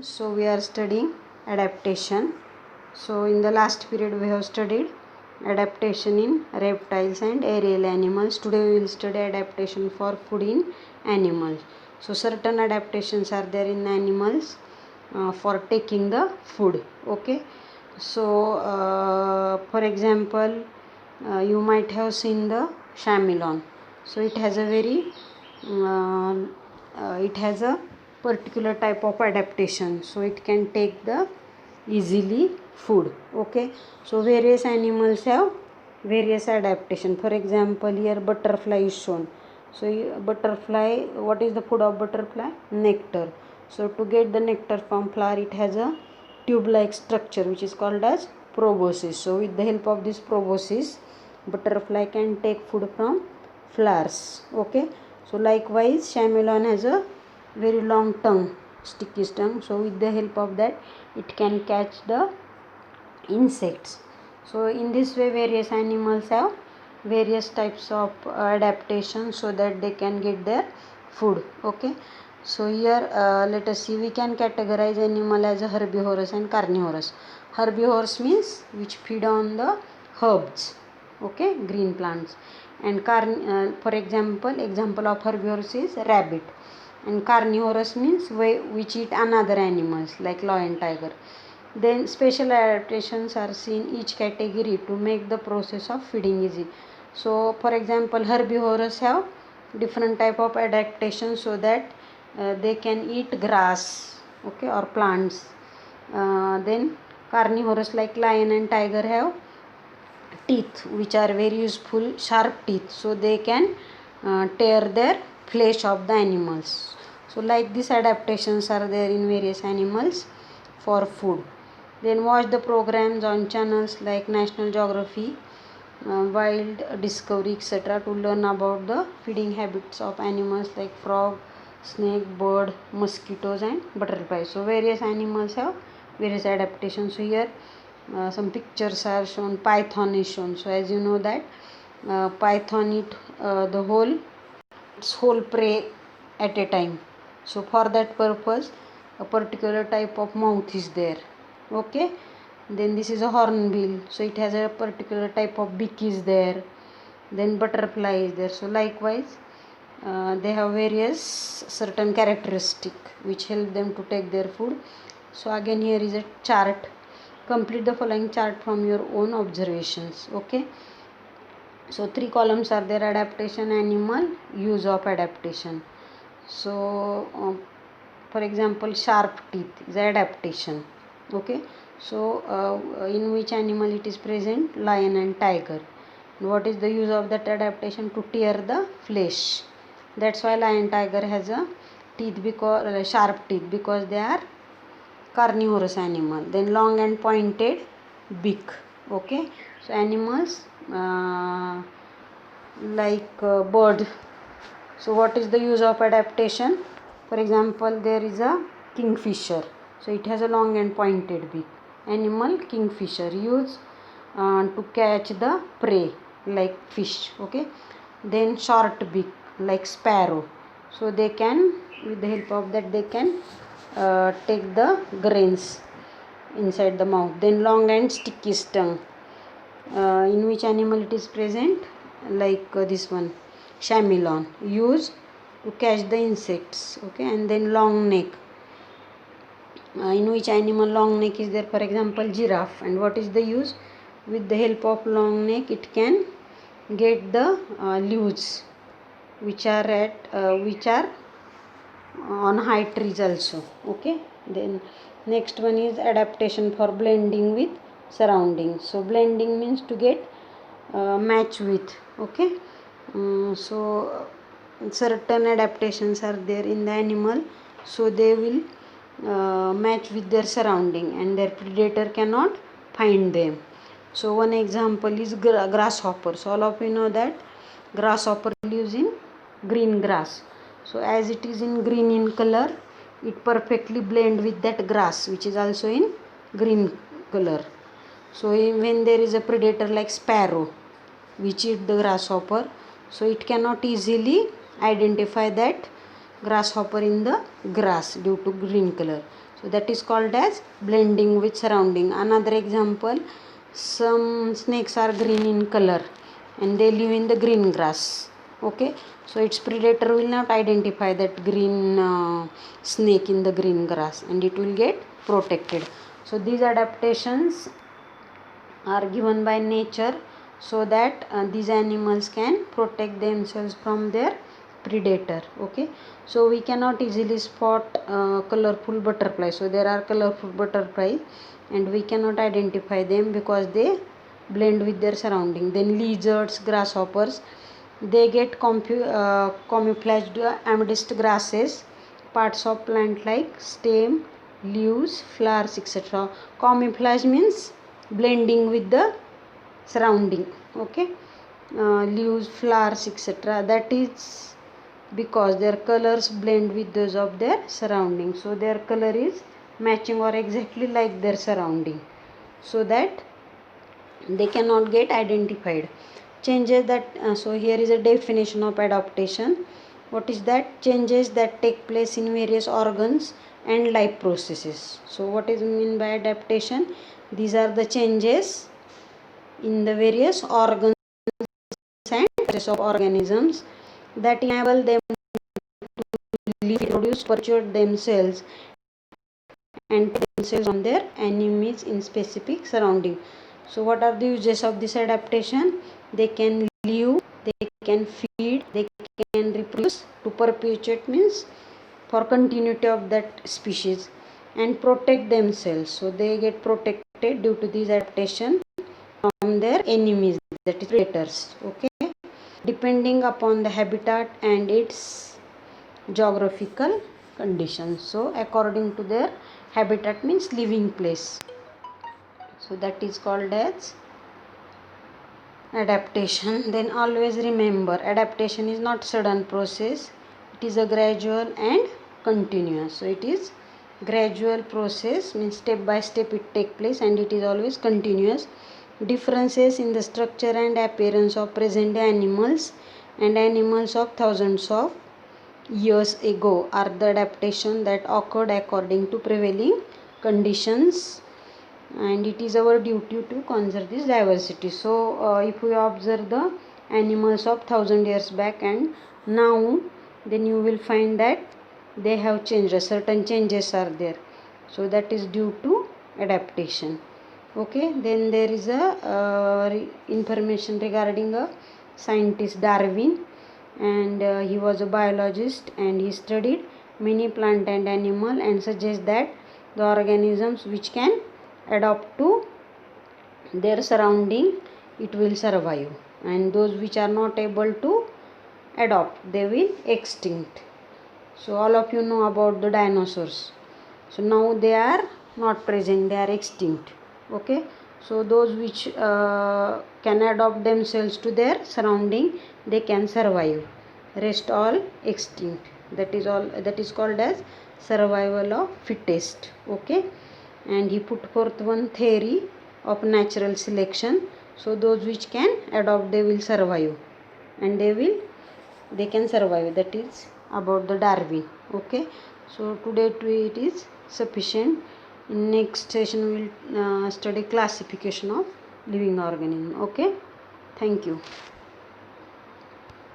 So we are studying adaptation. So in the last period we have studied adaptation in reptiles and aerial animals. Today we will study adaptation for food in animals. So certain adaptations are there in animals for taking the food. Okay. So for example, you might have seen the chameleon. So it has a very it has a particular type of adaptation, so it can take the easily food. Okay, so various animals have various adaptation. For example, here butterfly is shown. So butterfly, what is the food of butterfly? Nectar. So to get the nectar from flower, it has a tube like structure which is called as proboscis. So with the help of this proboscis, butterfly can take food from flowers. Okay, so likewise chameleon has a very long tongue, sticky tongue. So with the help of that, it can catch the insects. So in this way, various animals have various types of adaptation so that they can get their food. Okay, so here let us see, we can categorize animal as a herbivorous and carnivorous. Herbivorous means which feed on the herbs, okay, green plants. And for example of herbivorous is rabbit. And carnivorous means which eat another animals like lion, tiger. Then special adaptations are seen each category to make the process of feeding easy. So for example, herbivores have different type of adaptation so that they can eat grass, okay, or plants. Then carnivores like lion and tiger have teeth which are very useful, sharp teeth, so they can tear their flesh of the animals. So like these adaptations are there in various animals for food. Then watch the programs on channels like National Geography, Wild Discovery, etc. to learn about the feeding habits of animals like frog, snake, bird, mosquitoes and butterflies. So various animals have various adaptations. So here some pictures are shown. Python is shown. So as you know that python eat its whole prey at a time. So for that purpose, a particular type of mouth is there. Okay, then this is a hornbill, so it has a particular type of beak is there. Then butterfly is there. So likewise they have various certain characteristic which help them to take their food. So again here is a chart. Complete the following chart from your own observations. Okay, so 3 columns are there: adaptation, animal, use of adaptation. So for example, sharp teeth is adaptation. Okay, so in which animal it is present? Lion and tiger. What is the use of that adaptation? To tear the flesh. That's why lion tiger has a teeth, because sharp teeth, because they are carnivorous animal. Then long and pointed beak. Okay, so animals like bird. So what is the use of adaptation? For example, there is a kingfisher. So it has a long and pointed beak. Animal kingfisher use to catch the prey like fish. Okay, then short beak like sparrow. So they can, with the help of that, they can take the grains inside the mouth. Then long and sticky tongue. In which animal it is present? Like this one, chameleon, use to catch the insects. Okay, and then long neck. In which animal long neck is there? For example, giraffe. And what is the use? With the help of long neck, it can get the leaves which are on high trees also. Okay, then next one is adaptation for blending with surroundings. So blending means to get match with. Okay, so certain adaptations are there in the animal, so they will match with their surrounding and their predator cannot find them. So one example is grasshopper. So all of you know that grasshopper lives in green grass. So as it is in green in color, it perfectly blend with that grass which is also in green color. So when there is a predator like sparrow which eat the grasshopper, so it cannot easily identify that grasshopper in the grass due to green color. So that is called as blending with surrounding. Another example, some snakes are green in color and they live in the green grass. Okay, so its predator will not identify that green snake in the green grass and it will get protected. So these adaptations are given by nature so that these animals can protect themselves from their predator. Okay, so we cannot easily spot colorful butterflies. So there are colorful butterflies and we cannot identify them because they blend with their surrounding. Then lizards, grasshoppers, they get camouflaged amidst grasses, parts of plant like stem, leaves, flowers, etc. Camouflage means blending with the surrounding. Okay, leaves, flowers, etc. That is because their colors blend with those of their surrounding. So their color is matching or exactly like their surrounding, so that they cannot get identified. Changes that so here is a definition of adaptation. What is that? Changes that take place in various organs and life processes. So what is mean by adaptation? These are the changes in the various organs and processes of organisms that enable them to live, produce, perpetuate themselves and themselves on their enemies in specific surrounding. So what are the uses of this adaptation? They can live, they can feed, they can reproduce. To perpetuate means for continuity of that species, and protect themselves. So they get protected due to this adaptation from their enemies, that is predators. Okay, depending upon the habitat and its geographical conditions. So according to their habitat means living place. So that is called as adaptation. Then always remember, adaptation is not sudden process, it is a gradual and continuous. So it is gradual process, means step by step it take place, and it is always continuous. Differences in the structure and appearance of present day animals and animals of thousands of years ago are the adaptation that occurred according to prevailing conditions, and it is our duty to conserve this diversity. So if we observe the animals of 1000 years back and now, then you will find that they have changed, certain changes are there. So that is due to adaptation. Okay, then there is a information regarding a scientist Darwin, and he was a biologist and he studied many plant and animal and suggests that the organisms which can adapt to their surrounding, it will survive, and those which are not able to adopt, they will extinct. So all of you know about the dinosaurs. So now they are not present, they are extinct. Okay, so those which can adapt themselves to their surrounding, they can survive, rest all extinct. That is all, that is called as survival of fittest. Okay, and he put forth one theory of natural selection. So those which can adopt, they will survive, and they can survive. That is about the Darwin. Okay, so today it is sufficient. In next session we will study classification of living organism. Okay, thank you.